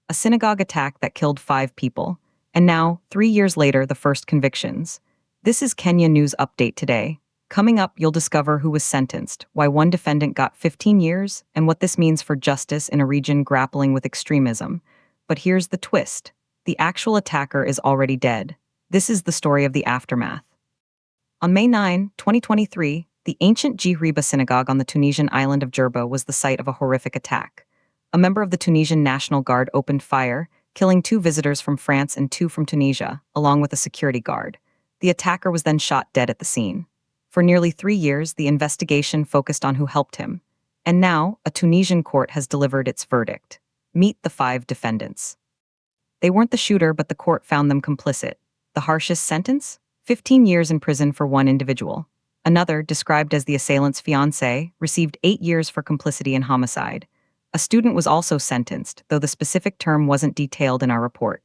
a synagogue attack that killed 5 people, and now, 3 years later, the first convictions. This is Kenya News Update today. Coming up, you'll discover who was sentenced, why one defendant got 15 years, and what this means for justice in a region grappling with extremism. But here's the twist. The actual attacker is already dead. This is the story of the aftermath. On May 9, 2023, the ancient Ghriba synagogue on the Tunisian island of Djerba was the site of a horrific attack. A member of the Tunisian National Guard opened fire, killing 2 visitors from France and 2 from Tunisia, along with a security guard. The attacker was then shot dead at the scene. For nearly 3 years, the investigation focused on who helped him. And now, a Tunisian court has delivered its verdict. Meet the 5 defendants. They weren't the shooter, but the court found them complicit. The harshest sentence? 15 years in prison for one individual. Another, described as the assailant's fiancé, received 8 years for complicity in homicide. A student was also sentenced, though the specific term wasn't detailed in our report.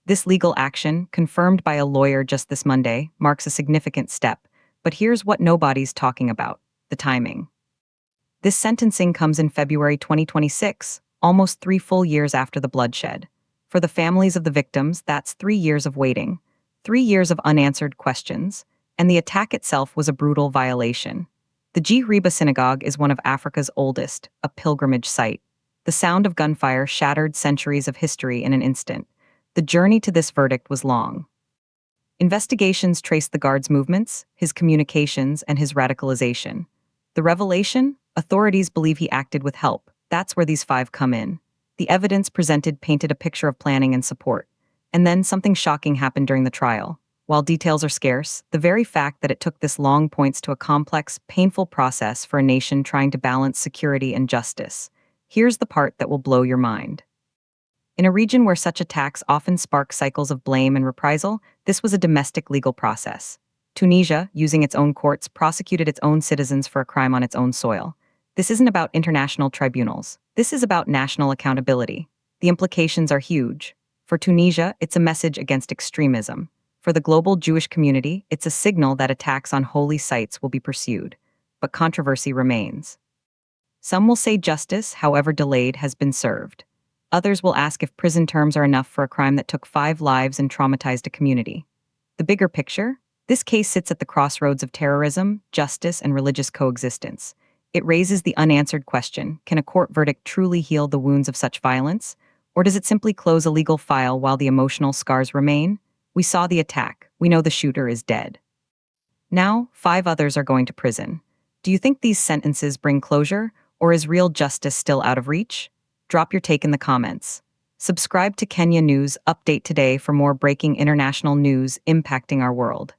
This legal action, confirmed by a lawyer just this Monday, marks a significant step. But here's what nobody's talking about: the timing. This sentencing comes in February 2026, almost 3 full years after the bloodshed. For the families of the victims, that's 3 years of waiting, 3 years of unanswered questions, and the attack itself was a brutal violation. The Ghriba synagogue is one of Africa's oldest, a pilgrimage site. The sound of gunfire shattered centuries of history in an instant. The journey to this verdict was long. Investigations traced the guard's movements, his communications, and his radicalization. The revelation? Authorities believe he acted with help. That's where these 5 come in. The evidence presented painted a picture of planning and support. And then something shocking happened during the trial. While details are scarce, the very fact that it took this long points to a complex, painful process for a nation trying to balance security and justice. Here's the part that will blow your mind. In a region where such attacks often spark cycles of blame and reprisal, this was a domestic legal process. Tunisia, using its own courts, prosecuted its own citizens for a crime on its own soil. This isn't about international tribunals. This is about national accountability. The implications are huge. For Tunisia, it's a message against extremism. For the global Jewish community, it's a signal that attacks on holy sites will be pursued. But controversy remains. Some will say justice, however delayed, has been served. Others will ask if prison terms are enough for a crime that took 5 lives and traumatized a community. The bigger picture? This case sits at the crossroads of terrorism, justice, and religious coexistence. It raises the unanswered question: can a court verdict truly heal the wounds of such violence? Or does it simply close a legal file while the emotional scars remain? We saw the attack. We know the shooter is dead. Now, 5 others are going to prison. Do you think these sentences bring closure, or is real justice still out of reach? Drop your take in the comments. Subscribe to Kenya News Update today for more breaking international news impacting our world.